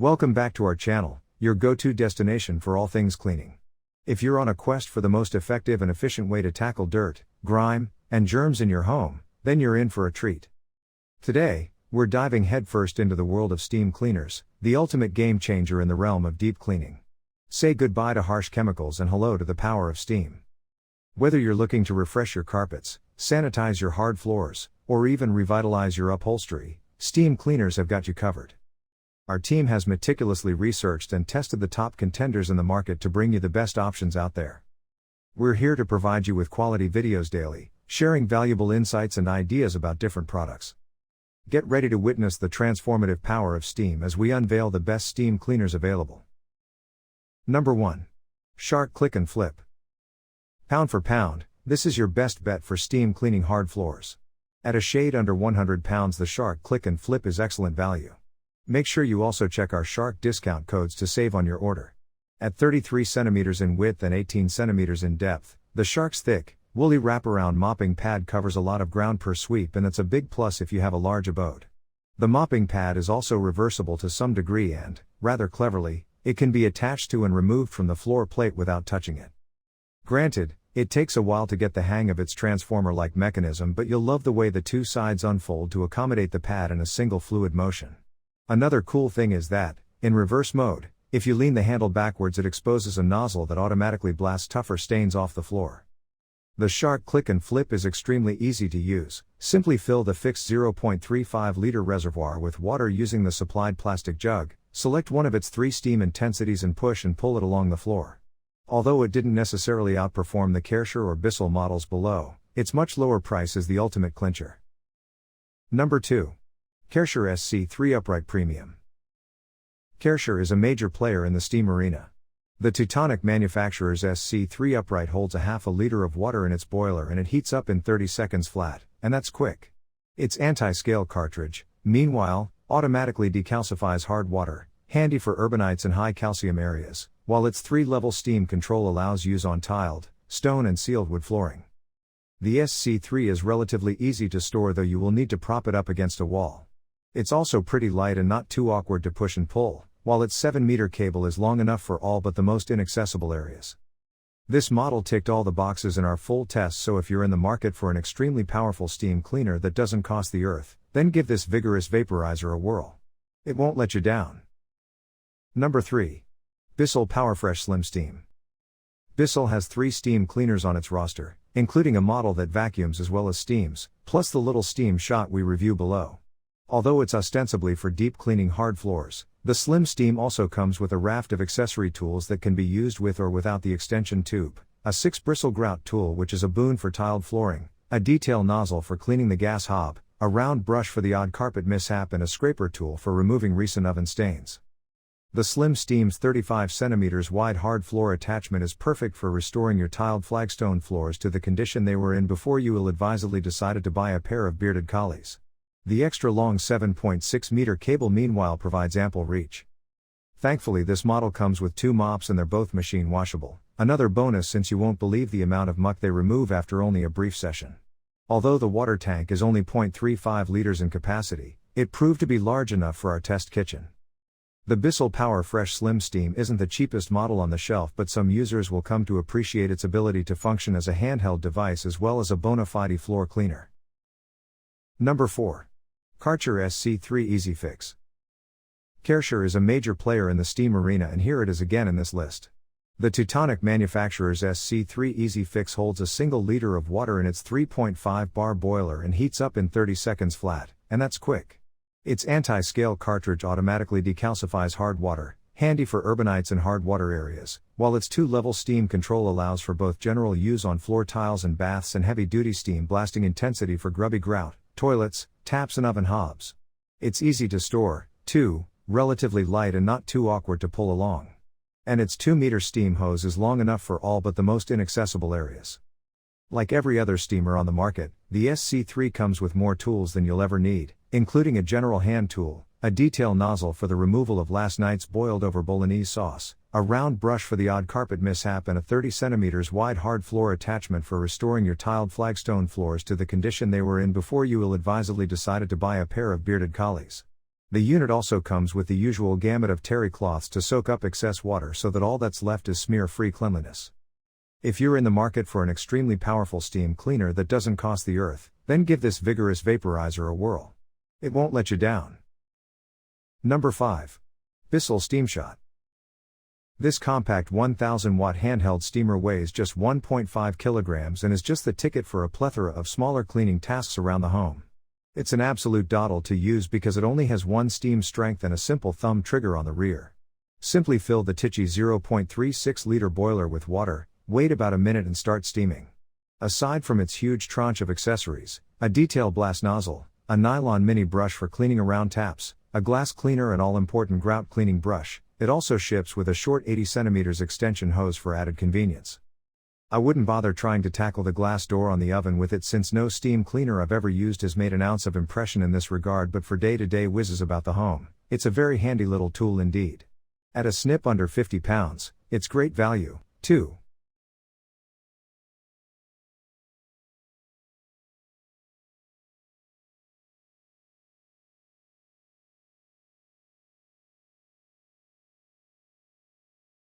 Welcome back to our channel, your go-to destination for all things cleaning. If you're on a quest for the most effective and efficient way to tackle dirt, grime, and germs in your home, then you're in for a treat. Today, we're diving headfirst into the world of steam cleaners, the ultimate game changer in the realm of deep cleaning. Say goodbye to harsh chemicals and hello to the power of steam. Whether you're looking to refresh your carpets, sanitize your hard floors, or even revitalize your upholstery, steam cleaners have got you covered. Our team has meticulously researched and tested the top contenders in the market to bring you the best options out there. We're here to provide you with quality videos daily, sharing valuable insights and ideas about different products. Get ready to witness the transformative power of steam as we unveil the best steam cleaners available. Number 1. Shark Click and Flip. Pound for pound, this is your best bet for steam cleaning hard floors. At a shade under 100 pounds, the Shark Click and Flip is excellent value. Make sure you also check our Shark discount codes to save on your order. At 33 cm in width and 18 cm in depth, the Shark's thick, woolly wraparound mopping pad covers a lot of ground per sweep, and it's a big plus if you have a large abode. The mopping pad is also reversible to some degree and, rather cleverly, it can be attached to and removed from the floor plate without touching it. Granted, it takes a while to get the hang of its transformer-like mechanism, but you'll love the way the two sides unfold to accommodate the pad in a single fluid motion. Another cool thing is that, in reverse mode, if you lean the handle backwards, it exposes a nozzle that automatically blasts tougher stains off the floor. The Shark Click and Flip is extremely easy to use. Simply fill the fixed 0.35-liter reservoir with water using the supplied plastic jug, select one of its 3 steam intensities and push and pull it along the floor. Although it didn't necessarily outperform the Caresure or Bissell models below, its much lower price is the ultimate clincher. Number 2. Caresure SC3 Upright Premium. Caresure is a major player in the steam arena. The Teutonic manufacturer's SC3 Upright holds a half a liter of water in its boiler and it heats up in 30 seconds flat, and that's quick. Its anti-scale cartridge, meanwhile, automatically decalcifies hard water, handy for urbanites and high calcium areas, while its 3-level steam control allows use on tiled, stone and sealed wood flooring. The SC3 is relatively easy to store, though you will need to prop it up against a wall. It's also pretty light and not too awkward to push and pull, while its 7-meter cable is long enough for all but the most inaccessible areas. This model ticked all the boxes in our full test, so if you're in the market for an extremely powerful steam cleaner that doesn't cost the earth, then give this vigorous vaporizer a whirl. It won't let you down. Number 3. Bissell PowerFresh Slim Steam. Bissell has 3 steam cleaners on its roster, including a model that vacuums as well as steams, plus the little steam shot we review below. Although it's ostensibly for deep cleaning hard floors, the Slim Steam also comes with a raft of accessory tools that can be used with or without the extension tube, a 6-bristle grout tool which is a boon for tiled flooring, a detail nozzle for cleaning the gas hob, a round brush for the odd carpet mishap, and a scraper tool for removing recent oven stains. The Slim Steam's 35 cm wide hard floor attachment is perfect for restoring your tiled flagstone floors to the condition they were in before you ill-advisedly decided to buy a pair of bearded collies. The extra long 7.6-meter cable meanwhile provides ample reach. Thankfully, this model comes with 2 mops and they're both machine washable, another bonus since you won't believe the amount of muck they remove after only a brief session. Although the water tank is only 0.35 liters in capacity, it proved to be large enough for our test kitchen. The Bissell PowerFresh Slim Steam isn't the cheapest model on the shelf, but some users will come to appreciate its ability to function as a handheld device as well as a bona fide floor cleaner. Number 4. Karcher SC3 EasyFix. Caresure is a major player in the steam arena, and here it is again in this list. The Teutonic manufacturer's SC3 EasyFix holds a single liter of water in its 3.5 bar boiler and heats up in 30 seconds flat, and that's quick. Its anti-scale cartridge automatically decalcifies hard water, handy for urbanites and hard water areas, while its 2-level steam control allows for both general use on floor tiles and baths and heavy-duty steam blasting intensity for grubby grout, toilets, taps and oven hobs. It's easy to store, too, relatively light and not too awkward to pull along. And its 2-meter steam hose is long enough for all but the most inaccessible areas. Like every other steamer on the market, the SC3 comes with more tools than you'll ever need, including a general hand tool, a detail nozzle for the removal of last night's boiled over bolognese sauce, a round brush for the odd carpet mishap, and a 30 cm wide hard floor attachment for restoring your tiled flagstone floors to the condition they were in before you ill-advisedly decided to buy a pair of bearded collies. The unit also comes with the usual gamut of terry cloths to soak up excess water so that all that's left is smear-free cleanliness. If you're in the market for an extremely powerful steam cleaner that doesn't cost the earth, then give this vigorous vaporizer a whirl. It won't let you down. Number 5. Bissell SteamShot. This compact 1000-watt handheld steamer weighs just 1.5 kilograms and is just the ticket for a plethora of smaller cleaning tasks around the home. It's an absolute doddle to use because it only has one steam strength and a simple thumb trigger on the rear. Simply fill the Tichy 0.36-liter boiler with water, wait about a minute and start steaming. Aside from its huge tranche of accessories, a detail blast nozzle, a nylon mini brush for cleaning around taps, a glass cleaner and all-important grout cleaning brush, it also ships with a short 80 cm extension hose for added convenience. I wouldn't bother trying to tackle the glass door on the oven with it since no steam cleaner I've ever used has made an ounce of impression in this regard, but for day-to-day whizzes about the home, it's a very handy little tool indeed. At a snip under £50, it's great value, too.